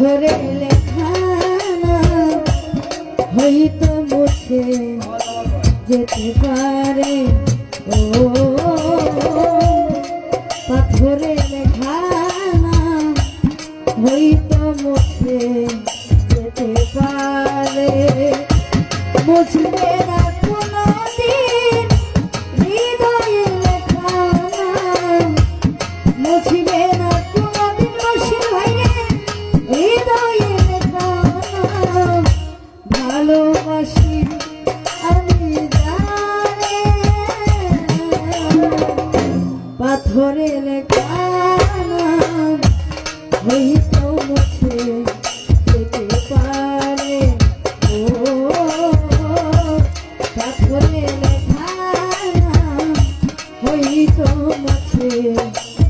পাথরে লেখা হয়তো মুছে যেতে পারে। ও পাথরে লেখা হয়তো মুছে যেতে পারে। মুছবে না কোনদিন হৃদয়ে লেখা, মুছবে না কোনদিন বসে ভাইরে হৃদয়ে লেখা। ভালোবাসি আমি জানি পাথরে লেখা হয়তো মুছে যেতে পারে। ও পাথরে লেখা হয়তো মুছে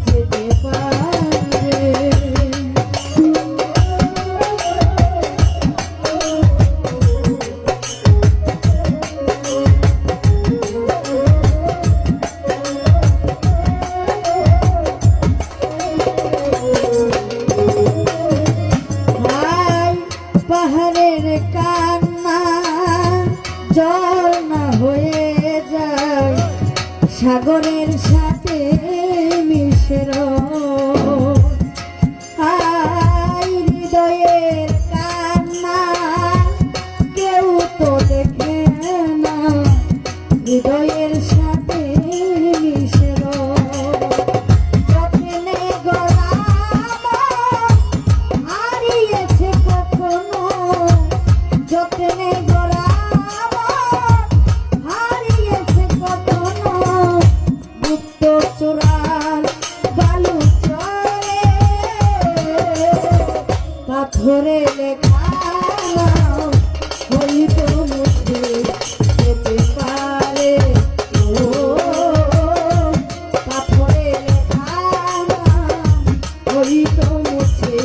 যেতে পারে। পাহাড়ের কান্না জল না হয়ে যায়, সাগরের সাথে মিশে হৃদয়ের কান্না কেউ তো দেখে না, হৃদয়ের সাথে মিশে যতনে গোরা হারিয়েছে কখনো, গুপ্ত চোরার বালু চরে পাথরে লেখা হয়তো মুছে যেতে পারে। ও পাথরে লেখা হয়তো মুছে